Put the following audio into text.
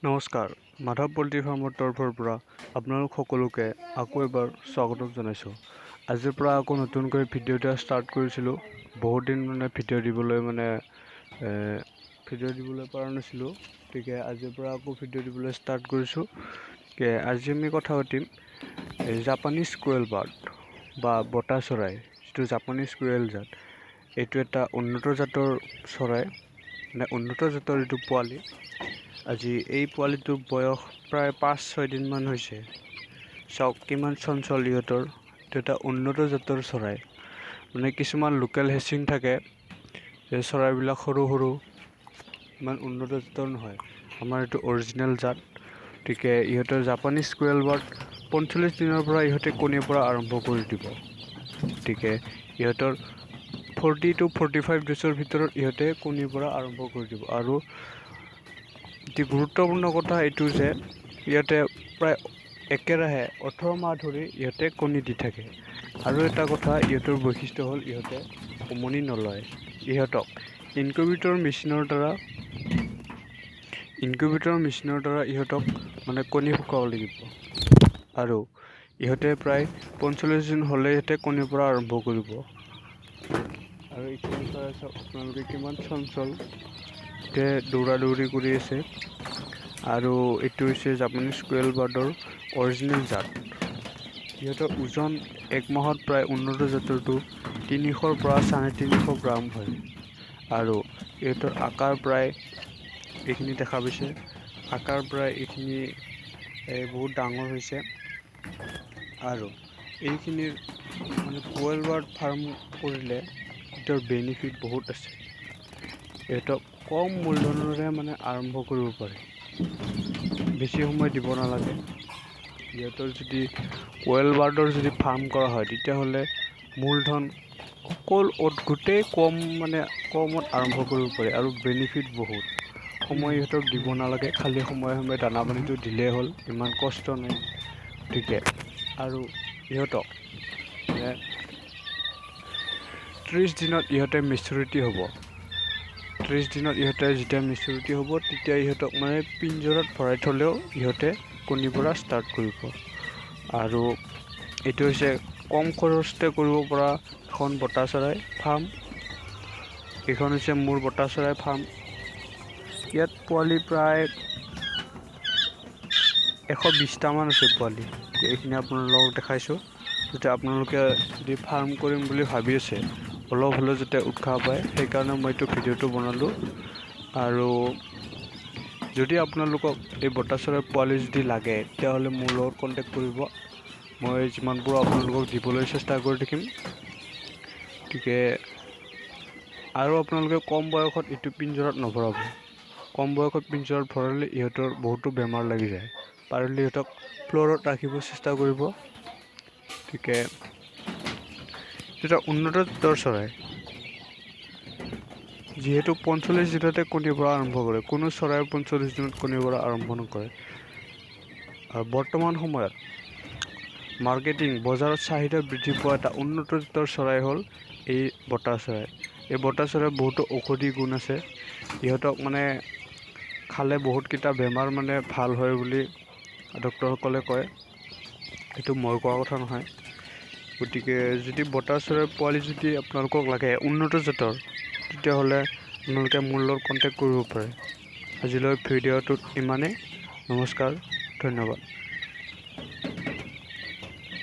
নমস্কাৰ, মাধৱ পল্ট্ৰি ফাৰ্মৰ তৰফৰ পৰা আপোনালোক সকলোকে আকৌ এবাৰ স্বাগতম জনাইছোঁ। আজিৰ পৰা আকৌ নতুনকৈ ভিডিঅ' এটা ষ্টাৰ্ট কৰিছিলোঁ। বহুত দিন ভিডিঅ' দিবলৈ পৰা নাছিলোঁ। গতিকে আজিৰ পৰা আকৌ ভিডিঅ' দিবলৈ ষ্টাৰ্ট কৰিছোঁ। আজি আমি কথা পাতিম জাপানীজ কোয়েল বাৰ্ড বা বতা চৰাই, যিটো জাপানীজ কোয়েল জাত। এইটো এটা উন্নত জাতৰ চৰাই, উন্নত জাতৰ এইটো পোৱালি। আজি এই পোৱালিটোৰ বয়স প্ৰায় 5-6 দিনমান হৈছে। চাওক কিমান চঞ্চল ইহঁতৰ। এইটো এটা উন্নত জাতৰ চৰাই। কিছুমান লোকেল হেচিং থাকে, এই চৰাইবিলাক সৰু সৰু, ইমান উন্নত জাতৰ নহয়। আমাৰ এইটো অৰিজিনেল জাত। গতিকে ইহঁতৰ জাপানীজ কোয়েল বাৰ্ড 45 দিনৰ পৰা ইহঁতে কণীৰ পৰা আৰম্ভ কৰি দিব। গতিকে ইহঁতৰ 40 to 45 ডেজৰ ভিতৰত ইহঁতে কণীৰ পৰা আৰম্ভ কৰি দিব। আৰু অতি গুৰুত্বপূৰ্ণ কথা এইটো যে ইহঁতে প্ৰায় একেৰাহে 18 মাহ ধৰি ইহঁতে কণী দি থাকে। আৰু এটা কথা, ইহঁতৰ বৈশিষ্ট্য হ'ল ইহঁতে উমনি নলয়। ইহঁতক ইনকিউবেটৰ মেচিনৰ দ্বাৰা ইহঁতক কণী শুকাব লাগিব। আৰু ইহঁতে প্ৰায় 45 দিন হ'লে ইহঁতে কণীৰ পৰা আৰম্ভ কৰিব। আৰু এইখিনি চৰাই চাওক আপোনালোকে কিমান চঞ্চল, দৌৰা দৌৰি কৰি আছে। আৰু এইটো হৈছে জাপানীজ কোয়েল বাৰ্ডৰ অৰিজিনেল জাত। ইহঁতৰ ওজন 1 মাহত প্ৰায় উন্নত জাতৰটো 300 পৰা 350 গ্ৰাম হয়। আৰু ইহঁতৰ আকাৰ প্ৰায় এইখিনি দেখা পাইছে, আকাৰ প্ৰায় এইখিনি বহুত ডাঙৰ হৈছে। আৰু এইখিনিৰ কোয়েল বাৰ্ড ফাৰ্ম কৰিলে ইহঁতৰ বেনিফিট বহুত আছে। ইহঁতক কম মূলধনৰে আৰম্ভ কৰিব পাৰে। বেছি সময় দিব নালাগে। ইহঁতৰ যদি কোয়েল বাৰ্ডৰ যদি ফাৰ্ম কৰা হয়, তেতিয়াহ'লে মূলধন গোটেই কমত আৰম্ভ কৰিব পাৰে। আৰু বেনিফিট বহুত। সময় ইহঁতক দিব নালাগে, খালি সময়ে সময়ে দানা পানীটো দিলেই হ'ল, ইমান কষ্ট নাই। গতিকে আৰু ইহঁতক 30 দিনত ইহঁতে মেচুৰিটি হ'ব। 30 দিনত ইহঁতে যেতিয়া মেচুৰিটি হ'ব, তেতিয়া ইহঁতক পিঞ্জৰাত ভৰাই থ'লেও ইহঁতে কণীৰ পৰা ষ্টাৰ্ট কৰিব। আৰু এইটো হৈছে কম খৰচতে কৰিব পৰা এখন বতা চৰাই ফাৰ্ম। এইখন হৈছে মোৰ বতা চৰাই ফাৰ্ম। ইয়াত পোৱালি প্ৰায় 120টামান আছে পোৱালি। এইখিনি আপোনালোকক দেখাইছোঁ, যাতে আপোনালোকে যদি ফাৰ্ম কৰিম বুলি ভাবি আছে, অলপ হ'লেও যাতে উৎসাহ পায়, সেইকাৰণে মই এইটো ভিডিঅ'টো বনালোঁ। আৰু যদি আপোনালোকক এই বতা চৰাই পোৱালি যদি লাগে, তেতিয়াহ'লে মোৰ লগত কণ্টেক্ট কৰিব। মই যিমান পাৰোঁ আপোনালোকক দিবলৈ চেষ্টা কৰি থাকিম। গতিকে আৰু আপোনালোকে কম বয়সত এইটো পিঞ্জৰাত নভৰাব। কম বয়সত পিঞ্জৰাত ভৰালে ইহঁতৰ বহুতো বেমাৰ লাগি যায়। পাৰিলে ইহঁতক ফ্ল'ৰত ৰাখিব চেষ্টা কৰিব। গতিকে এটা উন্নত জাতৰ চৰাই, যিহেতু 45 দিনতে কণীৰ পৰা আৰম্ভ কৰে। কোনো চৰাই 45 দিনত কণীৰ পৰা আৰম্ভ নকৰে। আৰু বৰ্তমান সময়ত বজাৰত চাহিদা বৃদ্ধি পোৱা এটা উন্নত জাতৰ চৰাই হ'ল এই বতা চৰাই। এই বতা চৰাইৰ বহুতো ঔষধি গুণ আছে। ইহঁতক খালে বহুতকেইটা বেমাৰ ভাল হয় বুলি ডক্তৰসকলে কয়। সেইটো মই কোৱা কথা নহয়। গতিকে যদি বতা চৰাইৰ পোৱালি যদি আপোনালোকক লাগে উন্নত জাতৰ, তেতিয়াহ'লে আপোনালোকে মোৰ লগত কণ্টেক্ট কৰিব পাৰে। আজিলৈ ভিডিঅ'টোত ইমানেই। নমস্কাৰ, ধন্যবাদ।